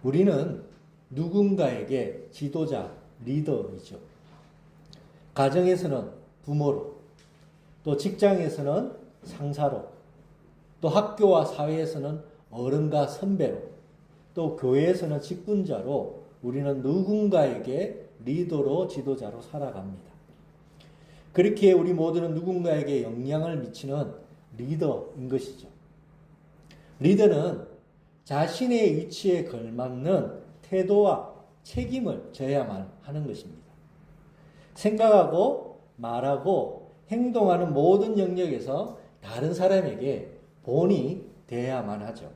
우리는 누군가에게 지도자, 리더이죠. 가정에서는 부모로, 또 직장에서는 상사로, 또 학교와 사회에서는 어른과 선배로, 또 교회에서는 직분자로 우리는 누군가에게 리더로 지도자로 살아갑니다. 그렇게 우리 모두는 누군가에게 영향을 미치는 리더인 것이죠. 리더는 자신의 위치에 걸맞는 태도와 책임을 져야만 하는 것입니다. 생각하고 말하고 행동하는 모든 영역에서 다른 사람에게 본이 되어야만 하죠.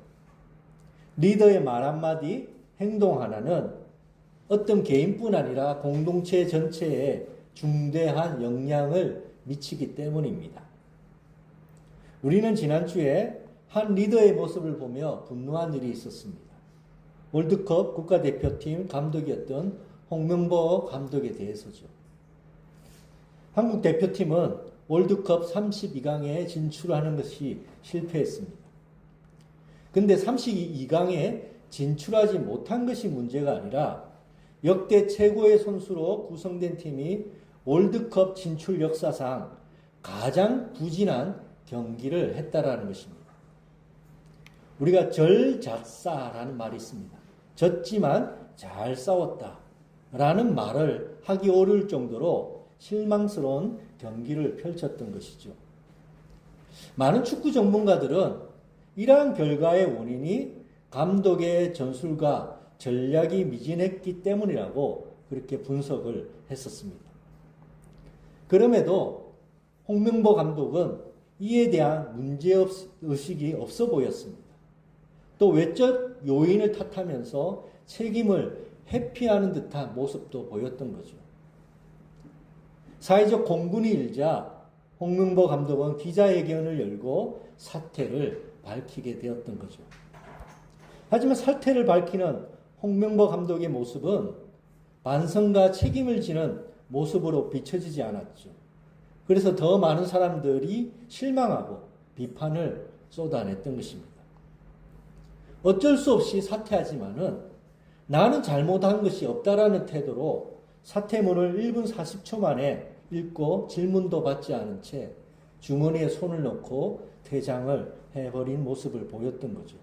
리더의 말 한마디, 행동 하나는 어떤 개인뿐 아니라 공동체 전체에 중대한 영향을 미치기 때문입니다. 우리는 지난주에 한 리더의 모습을 보며 분노한 일이 있었습니다. 월드컵 국가대표팀 감독이었던 홍명보 감독에 대해서죠. 한국 대표팀은 월드컵 32강에 진출하는 것이 실패했습니다. 근데 32강에 진출하지 못한 것이 문제가 아니라 역대 최고의 선수로 구성된 팀이 월드컵 진출 역사상 가장 부진한 경기를 했다라는 것입니다. 우리가 절잣사라는 말이 있습니다. 졌지만 잘 싸웠다라는 말을 하기 어려울 정도로 실망스러운 경기를 펼쳤던 것이죠. 많은 축구 전문가들은 이러한 결과의 원인이 감독의 전술과 전략이 미진했기 때문이라고 그렇게 분석을 했었습니다. 그럼에도 홍명보 감독은 이에 대한 문제의식이 없어 보였습니다. 또 외적 요인을 탓하면서 책임을 회피하는 듯한 모습도 보였던 거죠. 사회적 공분이 일자 홍명보 감독은 기자회견을 열고 사퇴를 밝히게 되었던 거죠. 하지만 사퇴를 밝히는 홍명보 감독의 모습은 반성과 책임을 지는 모습으로 비춰지지 않았죠. 그래서 더 많은 사람들이 실망하고 비판을 쏟아냈던 것입니다. 어쩔 수 없이 사퇴하지만은 나는 잘못한 것이 없다라는 태도로 사퇴문을 1분 40초 만에 읽고 질문도 받지 않은 채 주머니에 손을 넣고 퇴장을 해버린 모습을 보였던 거죠.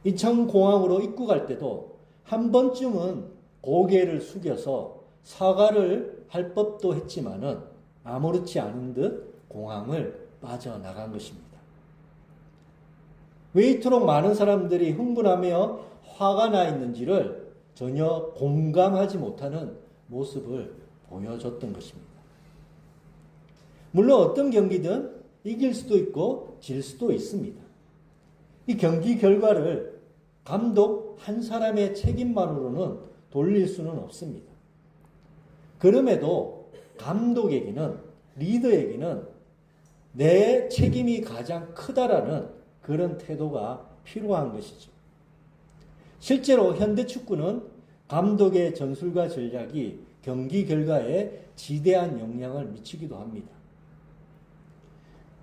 인천공항으로 입국할 때도 한 번쯤은 고개를 숙여서 사과를 할 법도 했지만은 아무렇지 않은 듯 공항을 빠져나간 것입니다. 왜 이토록 많은 사람들이 흥분하며 화가 나 있는지를 전혀 공감하지 못하는 모습을 보여줬던 것입니다. 물론 어떤 경기든 이길 수도 있고 질 수도 있습니다. 이 경기 결과를 감독 한 사람의 책임만으로는 돌릴 수는 없습니다. 그럼에도 감독에게는, 리더에게는 내 책임이 가장 크다라는 그런 태도가 필요한 것이죠. 실제로 현대 축구는 감독의 전술과 전략이 경기 결과에 지대한 영향을 미치기도 합니다.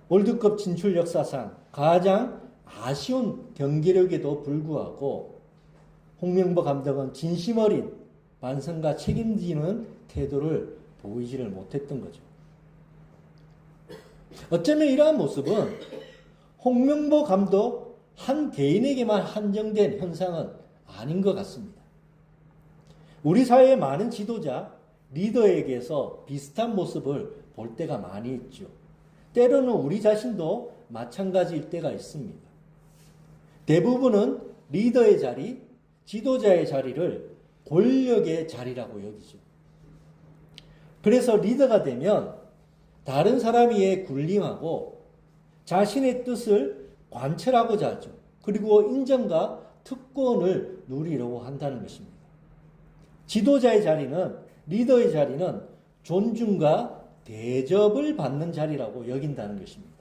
월드컵 진출 역사상 가장 아쉬운 경기력에도 불구하고 홍명보 감독은 진심 어린 반성과 책임지는 태도를 보이지를 못했던 거죠. 어쩌면 이러한 모습은 홍명보 감독 한 개인에게만 한정된 현상은 아닌 것 같습니다. 우리 사회의 많은 지도자, 리더에게서 비슷한 모습을 볼 때가 많이 있죠. 때로는 우리 자신도 마찬가지일 때가 있습니다. 대부분은 리더의 자리, 지도자의 자리를 권력의 자리라고 여기죠. 그래서 리더가 되면 다른 사람에 군림하고 자신의 뜻을 관철하고자 하죠. 그리고 인정과 특권을 누리려고 한다는 것입니다. 지도자의 자리는, 리더의 자리는 존중과 대접을 받는 자리라고 여긴다는 것입니다.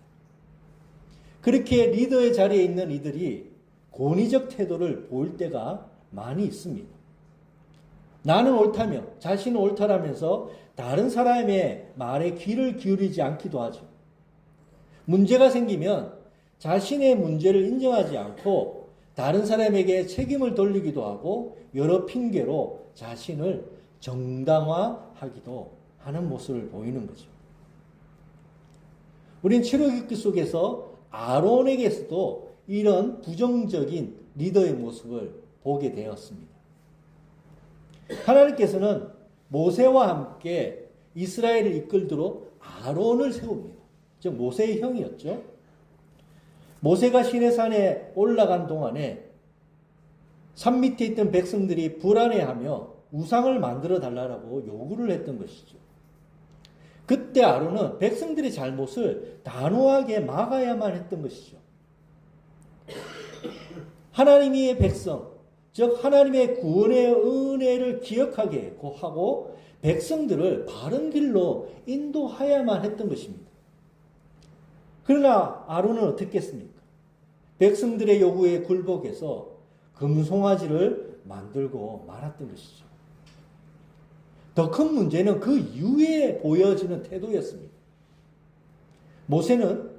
그렇게 리더의 자리에 있는 이들이 권위적 태도를 보일 때가 많이 있습니다. 나는 옳다며, 자신은 옳다라면서 다른 사람의 말에 귀를 기울이지 않기도 하죠. 문제가 생기면 자신의 문제를 인정하지 않고 다른 사람에게 책임을 돌리기도 하고 여러 핑계로 자신을 정당화하기도 하는 모습을 보이는 거죠. 우린 출애굽기 속에서 아론에게서도 이런 부정적인 리더의 모습을 보게 되었습니다. 하나님께서는 모세와 함께 이스라엘을 이끌도록 아론을 세웁니다. 즉 모세의 형이었죠. 모세가 시내산에 올라간 동안에 산 밑에 있던 백성들이 불안해하며 우상을 만들어 달라고 요구를 했던 것이죠. 그때 아론은 백성들의 잘못을 단호하게 막아야만 했던 것이죠. 하나님의 백성, 즉 하나님의 구원의 은혜를 기억하게 하고 백성들을 바른 길로 인도하야만 했던 것입니다. 그러나 아론은 어떻게 했습니까? 백성들의 요구에 굴복해서 금송아지를 만들고 말았던 것이죠. 더 큰 문제는 그 이후에 보여지는 태도였습니다. 모세는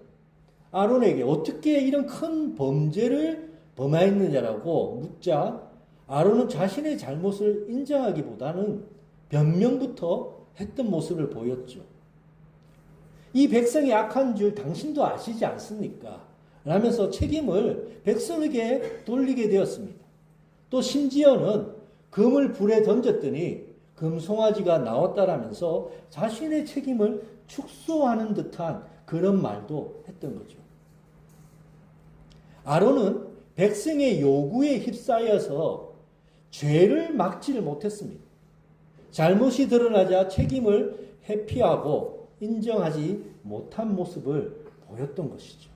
아론에게 어떻게 이런 큰 범죄를 범하였느냐라고 묻자 아론은 자신의 잘못을 인정하기보다는 변명부터 했던 모습을 보였죠. 이 백성이 악한 줄 당신도 아시지 않습니까? 라면서 책임을 백성에게 돌리게 되었습니다. 또 심지어는 금을 불에 던졌더니 금송아지가 나왔다라면서 자신의 책임을 축소하는 듯한 그런 말도 했던 거죠. 아론은 백성의 요구에 휩싸여서 죄를 막지를 못했습니다. 잘못이 드러나자 책임을 회피하고 인정하지 못한 모습을 보였던 것이죠.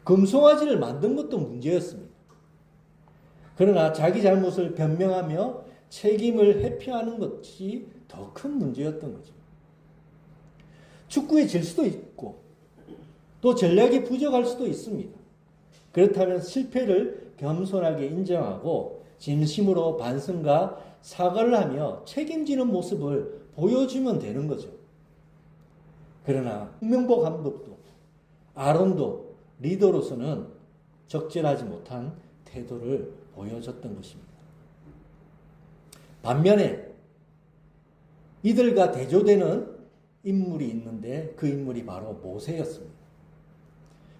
금송아지를 만든 것도 문제였습니다. 그러나 자기 잘못을 변명하며 책임을 회피하는 것이 더 큰 문제였던 거죠. 축구에 질 수도 있고 또 전략이 부족할 수도 있습니다. 그렇다면 실패를 겸손하게 인정하고 진심으로 반성과 사과를 하며 책임지는 모습을 보여주면 되는 거죠. 그러나 홍명보 감독도 아론도 리더로서는 적절하지 못한 태도를 보여줬던 것입니다. 반면에 이들과 대조되는 인물이 있는데 그 인물이 바로 모세였습니다.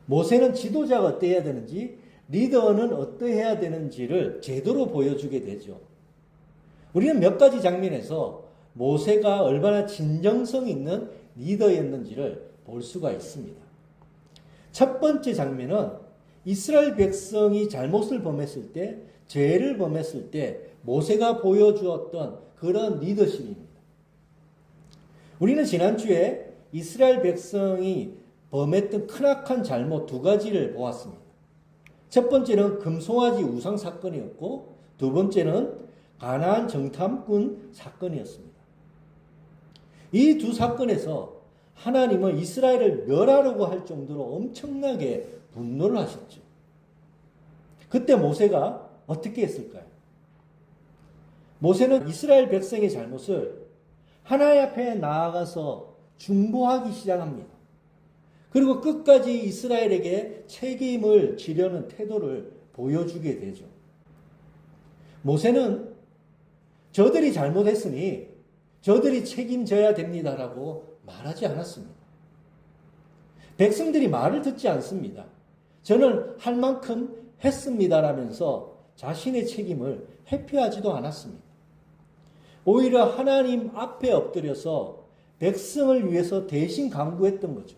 모세는 지도자가 어때야 되는지 리더는 어떠해야 되는지를 제대로 보여주게 되죠. 우리는 몇 가지 장면에서 모세가 얼마나 진정성 있는 리더였는지를 볼 수가 있습니다. 첫 번째 장면은 이스라엘 백성이 잘못을 범했을 때, 죄를 범했을 때 모세가 보여주었던 그런 리더십입니다. 우리는 지난주에 이스라엘 백성이 범했던 크나큰 잘못 두 가지를 보았습니다. 첫 번째는 금송아지 우상 사건이었고 두 번째는 가나안 정탐꾼 사건이었습니다. 이 두 사건에서 하나님은 이스라엘을 멸하려고 할 정도로 엄청나게 분노를 하셨죠. 그때 모세가 어떻게 했을까요? 모세는 이스라엘 백성의 잘못을 하나님 앞에 나아가서 중보하기 시작합니다. 그리고 끝까지 이스라엘에게 책임을 지려는 태도를 보여주게 되죠. 모세는 저들이 잘못했으니 저들이 책임져야 됩니다라고 말하지 않았습니다. 백성들이 말을 듣지 않습니다. 저는 할 만큼 했습니다라면서 자신의 책임을 회피하지도 않았습니다. 오히려 하나님 앞에 엎드려서 백성을 위해서 대신 간구했던 거죠.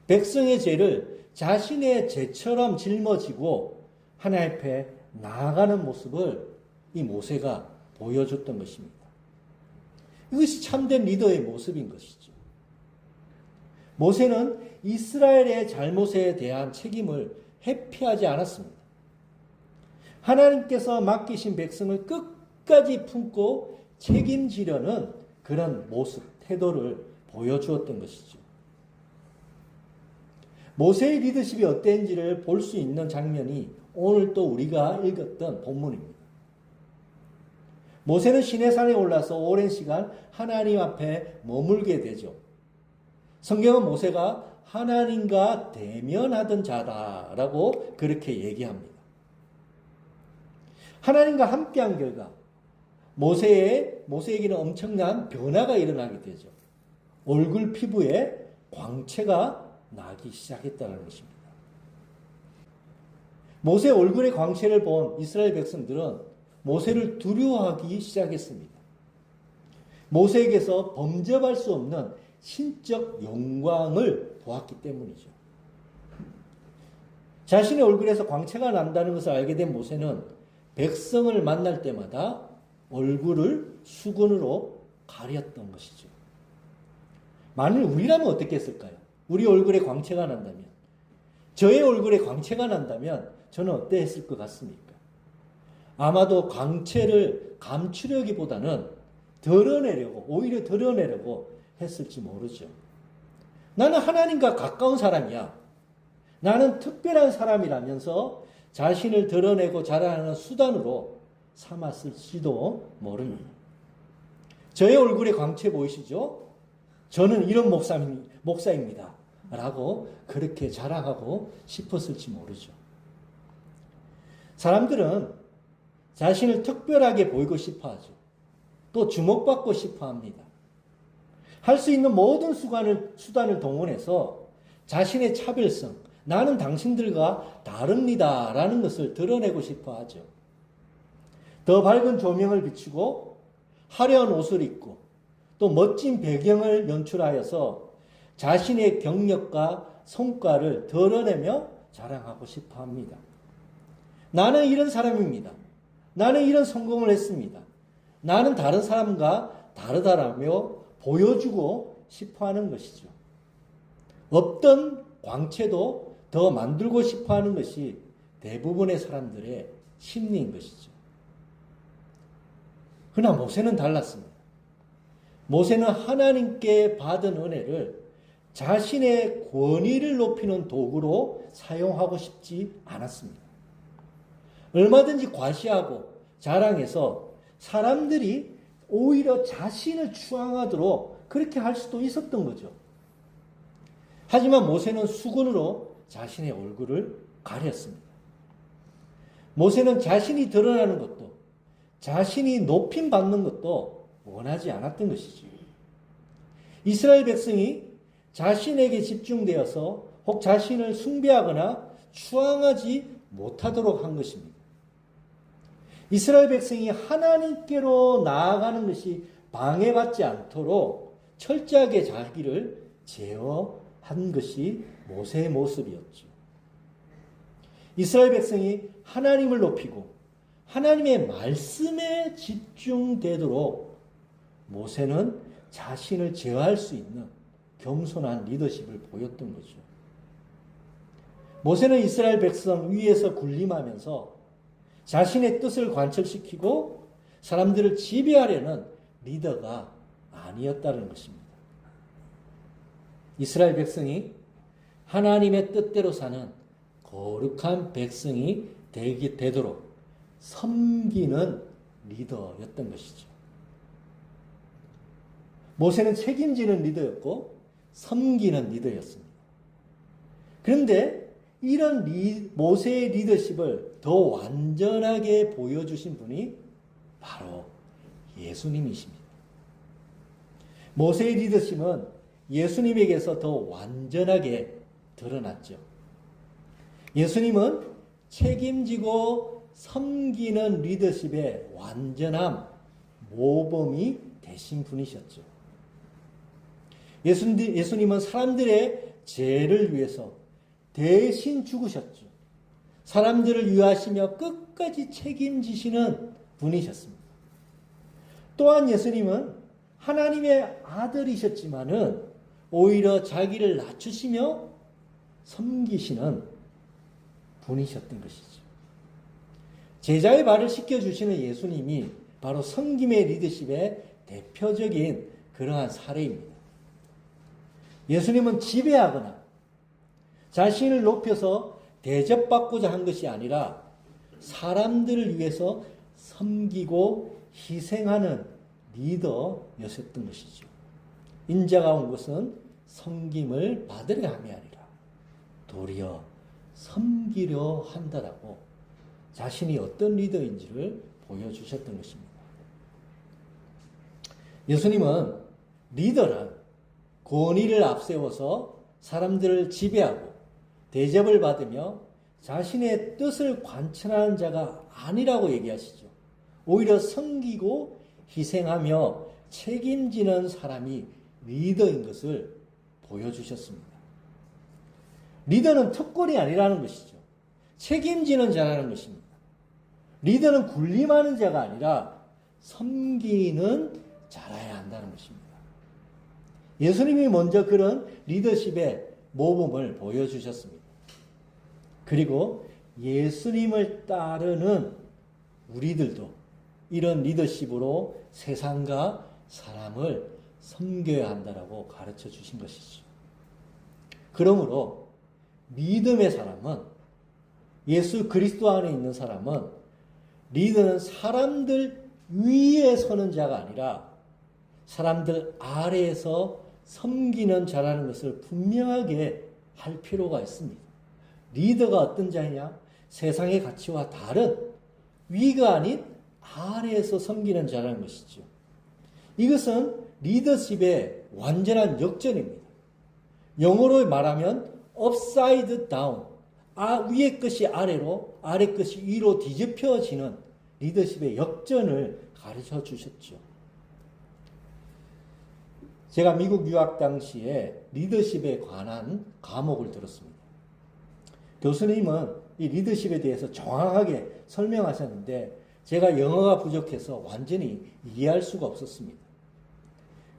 백성의 죄를 자신의 죄처럼 짊어지고 하나님 앞에 나아가는 모습을 이 모세가 보여줬던 것입니다. 이것이 참된 리더의 모습인 것이죠. 모세는 이스라엘의 잘못에 대한 책임을 회피하지 않았습니다. 하나님께서 맡기신 백성을 끝까지 품고 책임지려는 그런 모습, 태도를 보여주었던 것이죠. 모세의 리더십이 어땠는지를 볼 수 있는 장면이 오늘 또 우리가 읽었던 본문입니다. 모세는 시내산에 올라서 오랜 시간 하나님 앞에 머물게 되죠. 성경은 모세가 하나님과 대면하던 자다라고 그렇게 얘기합니다. 하나님과 함께한 결과 모세에게는 엄청난 변화가 일어나게 되죠. 얼굴 피부에 광채가 나기 시작했다는 것입니다. 모세 얼굴의 광채를 본 이스라엘 백성들은 모세를 두려워하기 시작했습니다. 모세에게서 범접할 수 없는 신적 영광을 보았기 때문이죠. 자신의 얼굴에서 광채가 난다는 것을 알게 된 모세는 백성을 만날 때마다 얼굴을 수건으로 가렸던 것이죠. 만일 우리라면 어떻게 했을까요? 우리 얼굴에 광채가 난다면, 저의 얼굴에 광채가 난다면 저는 어때 했을 것 같습니까? 아마도 광채를 감추려기보다는 오히려 드러내려고 했을지 모르죠. 나는 하나님과 가까운 사람이야. 나는 특별한 사람이라면서 자신을 드러내고 자랑하는 수단으로 삼았을지도 모릅니다. 저의 얼굴에 광채 보이시죠? 저는 이런 목사입니다. 라고 그렇게 자랑하고 싶었을지 모르죠. 사람들은 자신을 특별하게 보이고 싶어 하죠. 또 주목받고 싶어 합니다. 할 수 있는 모든 수단을 동원해서 자신의 차별성, 나는 당신들과 다릅니다. 라는 것을 드러내고 싶어 하죠. 더 밝은 조명을 비추고 화려한 옷을 입고 또 멋진 배경을 연출하여서 자신의 경력과 성과를 드러내며 자랑하고 싶어 합니다. 나는 이런 사람입니다. 나는 이런 성공을 했습니다. 나는 다른 사람과 다르다라며 보여주고 싶어 하는 것이죠. 없던 광채도 더 만들고 싶어 하는 것이 대부분의 사람들의 심리인 것이죠. 그러나 모세는 달랐습니다. 모세는 하나님께 받은 은혜를 자신의 권위를 높이는 도구로 사용하고 싶지 않았습니다. 얼마든지 과시하고 자랑해서 사람들이 오히려 자신을 추앙하도록 그렇게 할 수도 있었던 거죠. 하지만 모세는 수건으로 자신의 얼굴을 가렸습니다. 모세는 자신이 드러나는 것도 자신이 높임받는 것도 원하지 않았던 것이죠. 이스라엘 백성이 자신에게 집중되어서 혹 자신을 숭배하거나 추앙하지 못하도록 한 것입니다. 이스라엘 백성이 하나님께로 나아가는 것이 방해받지 않도록 철저하게 자기를 제어한 것이 모세의 모습이었죠. 이스라엘 백성이 하나님을 높이고 하나님의 말씀에 집중되도록 모세는 자신을 제어할 수 있는 겸손한 리더십을 보였던 거죠. 모세는 이스라엘 백성 위에서 군림하면서 자신의 뜻을 관철시키고 사람들을 지배하려는 리더가 아니었다는 것입니다. 이스라엘 백성이 하나님의 뜻대로 사는 거룩한 백성이 되도록 섬기는 리더였던 것이죠. 모세는 책임지는 리더였고 섬기는 리더였습니다. 그런데 이런 모세의 리더십을 더 완전하게 보여주신 분이 바로 예수님이십니다. 모세의 리더십은 예수님에게서 더 완전하게 드러났죠. 예수님은 책임지고 섬기는 리더십의 완전한 모범이 되신 분이셨죠. 예수님은 사람들의 죄를 위해서 대신 죽으셨죠. 사람들을 위하시며 끝까지 책임지시는 분이셨습니다. 또한 예수님은 하나님의 아들이셨지만은 오히려 자기를 낮추시며 섬기시는 분이셨던 것이죠. 제자의 발을 씻겨주시는 예수님이 바로 섬김의 리더십의 대표적인 그러한 사례입니다. 예수님은 지배하거나 자신을 높여서 대접받고자 한 것이 아니라 사람들을 위해서 섬기고 희생하는 리더였었던 것이죠. 인자가 온 것은 섬김을 받으려 함이 아니라 도리어 섬기려 한다라고 자신이 어떤 리더인지를 보여주셨던 것입니다. 예수님은 리더란 권위를 앞세워서 사람들을 지배하고 대접을 받으며 자신의 뜻을 관철하는 자가 아니라고 얘기하시죠. 오히려 섬기고 희생하며 책임지는 사람이 리더인 것을 보여주셨습니다. 리더는 특권이 아니라는 것이죠. 책임지는 자라는 것입니다. 리더는 군림하는 자가 아니라 섬기는 자라야 한다는 것입니다. 예수님이 먼저 그런 리더십의 모범을 보여주셨습니다. 그리고 예수님을 따르는 우리들도 이런 리더십으로 세상과 사람을 섬겨야 한다라고 가르쳐 주신 것이죠. 그러므로 믿음의 사람은, 예수 그리스도 안에 있는 사람은, 리더는 사람들 위에 서는 자가 아니라 사람들 아래에서 섬기는 자라는 것을 분명하게 할 필요가 있습니다. 리더가 어떤 자냐? 세상의 가치와 다른 위가 아닌 아래에서 섬기는 자라는 것이죠. 이것은 리더십의 완전한 역전입니다. 영어로 말하면 upside down, 위의 것이 아래로, 아래 것이 위로 뒤집혀지는 리더십의 역전을 가르쳐 주셨죠. 제가 미국 유학 당시에 리더십에 관한 과목을 들었습니다. 교수님은 이 리더십에 대해서 정확하게 설명하셨는데 제가 영어가 부족해서 완전히 이해할 수가 없었습니다.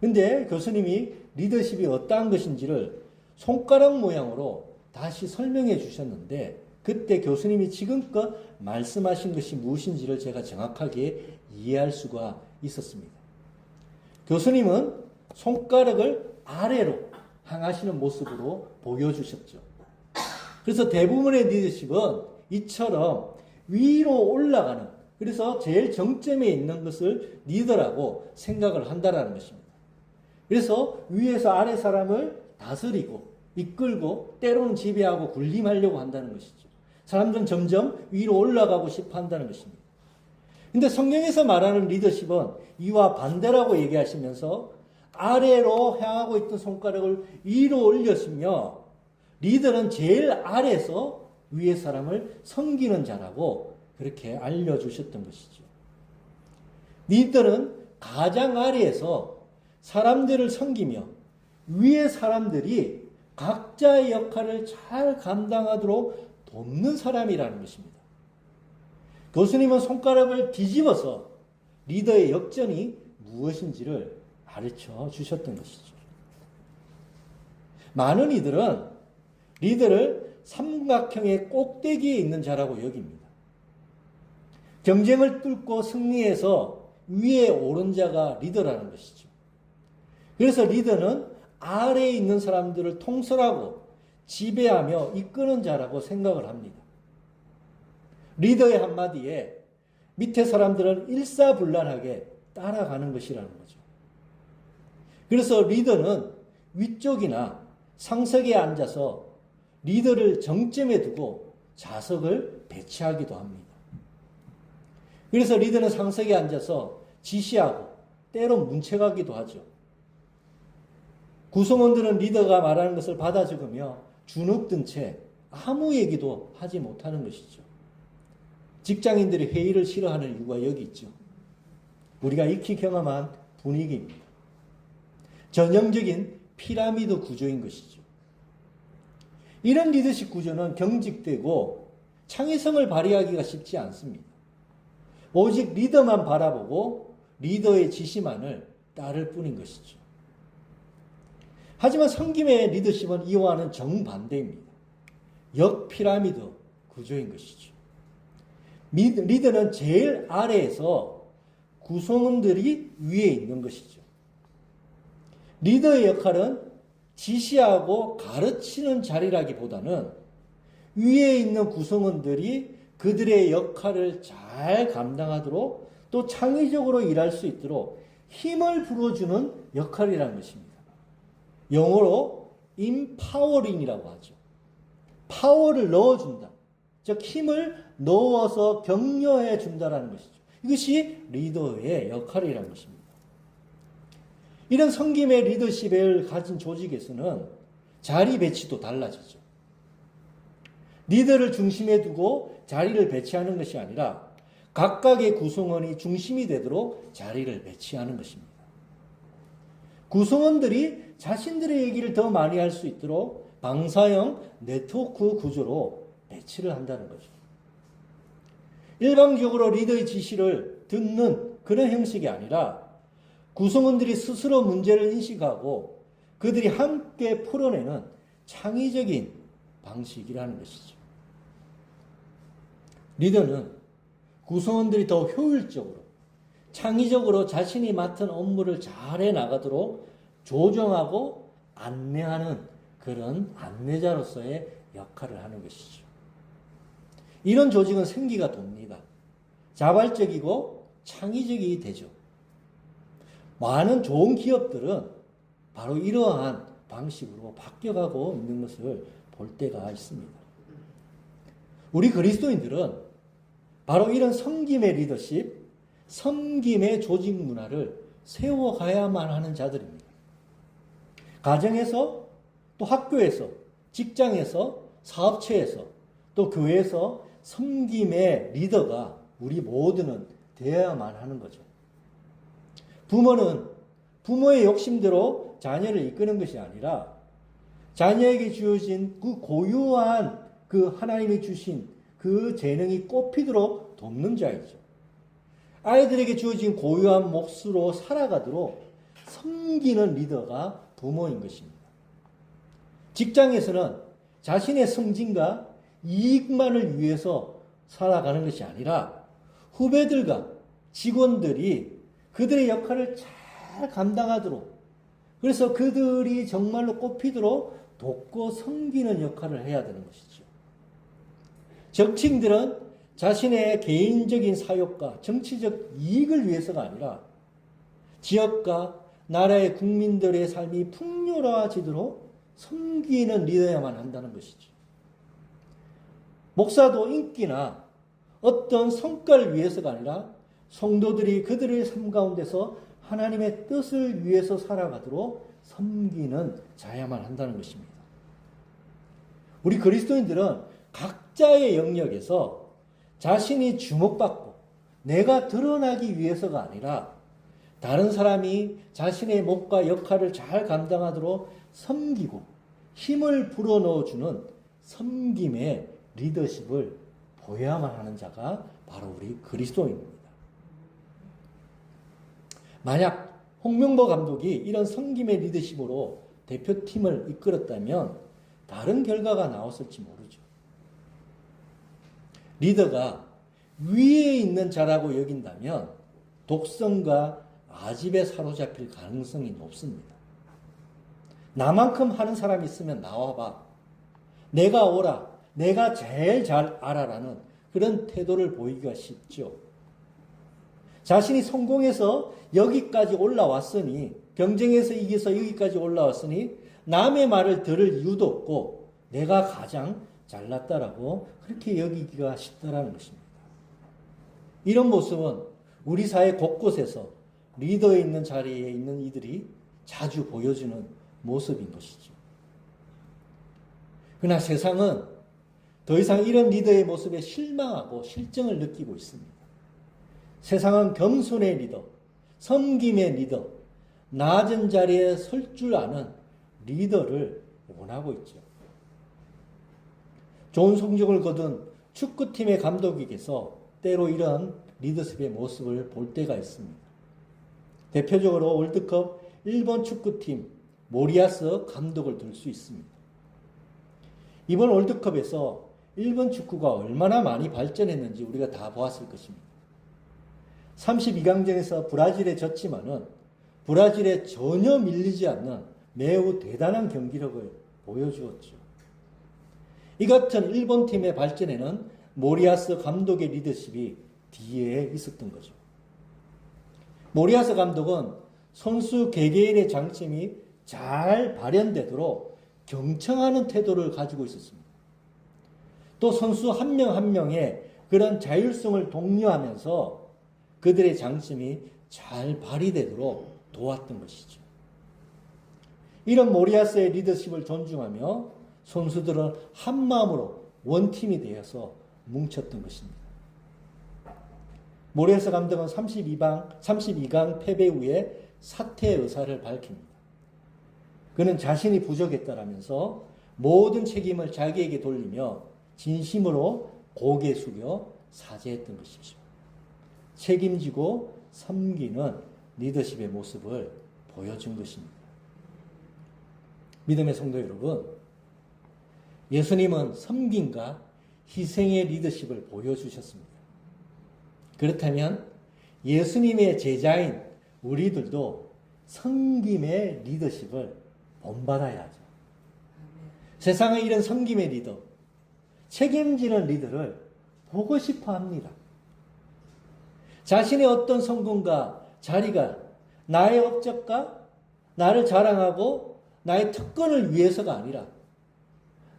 근데 교수님이 리더십이 어떠한 것인지를 손가락 모양으로 다시 설명해 주셨는데 그때 교수님이 지금껏 말씀하신 것이 무엇인지를 제가 정확하게 이해할 수가 있었습니다. 교수님은 손가락을 아래로 향하시는 모습으로 보여주셨죠. 그래서 대부분의 리더십은 이처럼 위로 올라가는, 그래서 제일 정점에 있는 것을 리더라고 생각을 한다는 것입니다. 그래서 위에서 아래 사람을 다스리고 이끌고 때로는 지배하고 군림하려고 한다는 것이죠. 사람들은 점점 위로 올라가고 싶어 한다는 것입니다. 근데 성경에서 말하는 리더십은 이와 반대라고 얘기하시면서 아래로 향하고 있던 손가락을 위로 올렸으며 리더는 제일 아래에서 위의 사람을 섬기는 자라고 그렇게 알려주셨던 것이죠. 리더는 가장 아래에서 사람들을 섬기며 위의 사람들이 각자의 역할을 잘 감당하도록 돕는 사람이라는 것입니다. 교수님은 손가락을 뒤집어서 리더의 역전이 무엇인지를 가르쳐 주셨던 것이죠. 많은 이들은 리더를 삼각형의 꼭대기에 있는 자라고 여깁니다. 경쟁을 뚫고 승리해서 위에 오른 자가 리더라는 것이죠. 그래서 리더는 아래에 있는 사람들을 통솔하고 지배하며 이끄는 자라고 생각을 합니다. 리더의 한마디에 밑에 사람들은 일사불란하게 따라가는 것이라는 거죠. 그래서 리더는 위쪽이나 상석에 앉아서 리더를 정점에 두고 좌석을 배치하기도 합니다. 그래서 리더는 상석에 앉아서 지시하고 때로 문책하기도 하죠. 구성원들은 리더가 말하는 것을 받아 적으며 주눅든 채 아무 얘기도 하지 못하는 것이죠. 직장인들이 회의를 싫어하는 이유가 여기 있죠. 우리가 익히 경험한 분위기입니다. 전형적인 피라미드 구조인 것이죠. 이런 리더십 구조는 경직되고 창의성을 발휘하기가 쉽지 않습니다. 오직 리더만 바라보고 리더의 지시만을 따를 뿐인 것이죠. 하지만 섬김의 리더십은 이와는 정반대입니다. 역피라미드 구조인 것이죠. 리더는 제일 아래에서 구성원들이 위에 있는 것이죠. 리더의 역할은 지시하고 가르치는 자리라기보다는 위에 있는 구성원들이 그들의 역할을 잘 감당하도록 또 창의적으로 일할 수 있도록 힘을 불어주는 역할이라는 것입니다. 영어로 임파워링이라고 하죠. 파워를 넣어준다. 즉 힘을 넣어서 격려해 준다라는 것이죠. 이것이 리더의 역할이라는 것입니다. 이런 섬김의 리더십을 가진 조직에서는 자리 배치도 달라지죠. 리더를 중심에 두고 자리를 배치하는 것이 아니라 각각의 구성원이 중심이 되도록 자리를 배치하는 것입니다. 구성원들이 자신들의 얘기를 더 많이 할 수 있도록 방사형 네트워크 구조로 배치를 한다는 거죠. 일방적으로 리더의 지시를 듣는 그런 형식이 아니라 구성원들이 스스로 문제를 인식하고 그들이 함께 풀어내는 창의적인 방식이라는 것이죠. 리더는 구성원들이 더 효율적으로, 창의적으로 자신이 맡은 업무를 잘해 나가도록 조정하고 안내하는 그런 안내자로서의 역할을 하는 것이죠. 이런 조직은 생기가 돕니다. 자발적이고 창의적이 되죠. 많은 좋은 기업들은 바로 이러한 방식으로 바뀌어가고 있는 것을 볼 때가 있습니다. 우리 그리스도인들은 바로 이런 섬김의 리더십, 섬김의 조직 문화를 세워가야만 하는 자들입니다. 가정에서, 또 학교에서, 직장에서, 사업체에서, 또 교회에서 섬김의 리더가 우리 모두는 되어야만 하는 거죠. 부모는 부모의 욕심대로 자녀를 이끄는 것이 아니라 자녀에게 주어진 그 고유한 그 하나님이 주신 그 재능이 꽃피도록 돕는 자이죠. 아이들에게 주어진 고유한 몫으로 살아가도록 섬기는 리더가 부모인 것입니다. 직장에서는 자신의 승진과 이익만을 위해서 살아가는 것이 아니라 후배들과 직원들이 그들의 역할을 잘 감당하도록, 그래서 그들이 정말로 꽃피도록 돕고 섬기는 역할을 해야 되는 것이죠. 정치인들은 자신의 개인적인 사욕과 정치적 이익을 위해서가 아니라 지역과 나라의 국민들의 삶이 풍요로워지도록 섬기는 리더야만 한다는 것이죠. 목사도 인기나 어떤 성과를 위해서가 아니라 성도들이 그들의 삶 가운데서 하나님의 뜻을 위해서 살아가도록 섬기는 자야만 한다는 것입니다. 우리 그리스도인들은 각자의 영역에서 자신이 주목받고 내가 드러나기 위해서가 아니라 다른 사람이 자신의 몫과 역할을 잘 감당하도록 섬기고 힘을 불어넣어주는 섬김의 리더십을 보여야만 하는 자가 바로 우리 그리스도인입니다. 만약 홍명보 감독이 이런 섬김의 리더십으로 대표팀을 이끌었다면 다른 결과가 나왔을지 모르죠. 리더가 위에 있는 자라고 여긴다면 독성과 아집에 사로잡힐 가능성이 높습니다. 나만큼 하는 사람이 있으면 나와봐. 내가 오라. 내가 제일 잘 알아라는 그런 태도를 보이기가 쉽죠. 자신이 성공해서 여기까지 올라왔으니, 경쟁에서 이겨서 여기까지 올라왔으니 남의 말을 들을 이유도 없고 내가 가장 잘났다라고 그렇게 여기기가 쉽다라는 것입니다. 이런 모습은 우리 사회 곳곳에서 리더에 있는 자리에 있는 이들이 자주 보여주는 모습인 것이죠. 그러나 세상은 더 이상 이런 리더의 모습에 실망하고 실증을 느끼고 있습니다. 세상은 겸손의 리더, 섬김의 리더, 낮은 자리에 설 줄 아는 리더를 원하고 있죠. 좋은 성적을 거둔 축구팀의 감독에게서 때로 이런 리더십의 모습을 볼 때가 있습니다. 대표적으로 월드컵 일본 축구팀 모리야스 감독을 들 수 있습니다. 이번 월드컵에서 일본 축구가 얼마나 많이 발전했는지 우리가 다 보았을 것입니다. 32강전에서 브라질에 졌지만은 브라질에 전혀 밀리지 않는 매우 대단한 경기력을 보여주었죠. 이 같은 일본 팀의 발전에는 모리야스 감독의 리더십이 뒤에 있었던 거죠. 모리야스 감독은 선수 개개인의 장점이 잘 발현되도록 경청하는 태도를 가지고 있었습니다. 또 선수 한 명 한 명의 그런 자율성을 독려하면서 그들의 장점이 잘 발휘되도록 도왔던 것이죠. 이런 모리아스의 리더십을 존중하며 선수들은 한 마음으로 원팀이 되어서 뭉쳤던 것입니다. 모리아스 감독은 32강 패배 후에 사퇴 의사를 밝힙니다. 그는 자신이 부족했다라면서 모든 책임을 자기에게 돌리며 진심으로 고개 숙여 사죄했던 것이죠. 책임지고 섬기는 리더십의 모습을 보여준 것입니다. 믿음의 성도 여러분, 예수님은 섬김과 희생의 리더십을 보여주셨습니다. 그렇다면 예수님의 제자인 우리들도 섬김의 리더십을 본받아야 하죠. 세상에 이런 섬김의 리더, 책임지는 리더를 보고 싶어 합니다. 자신의 어떤 성공과 자리가 나의 업적과 나를 자랑하고 나의 특권을 위해서가 아니라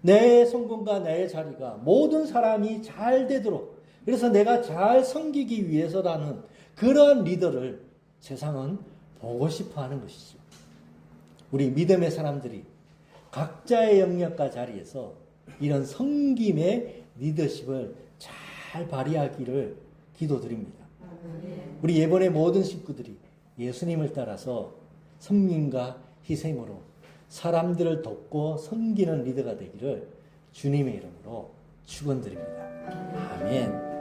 내 성공과 나의 자리가 모든 사람이 잘 되도록, 그래서 내가 잘 섬기기 위해서라는 그러한 리더를 세상은 보고 싶어 하는 것이죠. 우리 믿음의 사람들이 각자의 영역과 자리에서 이런 섬김의 리더십을 잘 발휘하기를 기도드립니다. 우리 이번에 모든 식구들이 예수님을 따라서 섬김과 희생으로 사람들을 돕고 섬기는 리더가 되기를 주님의 이름으로 축원드립니다. 아멘.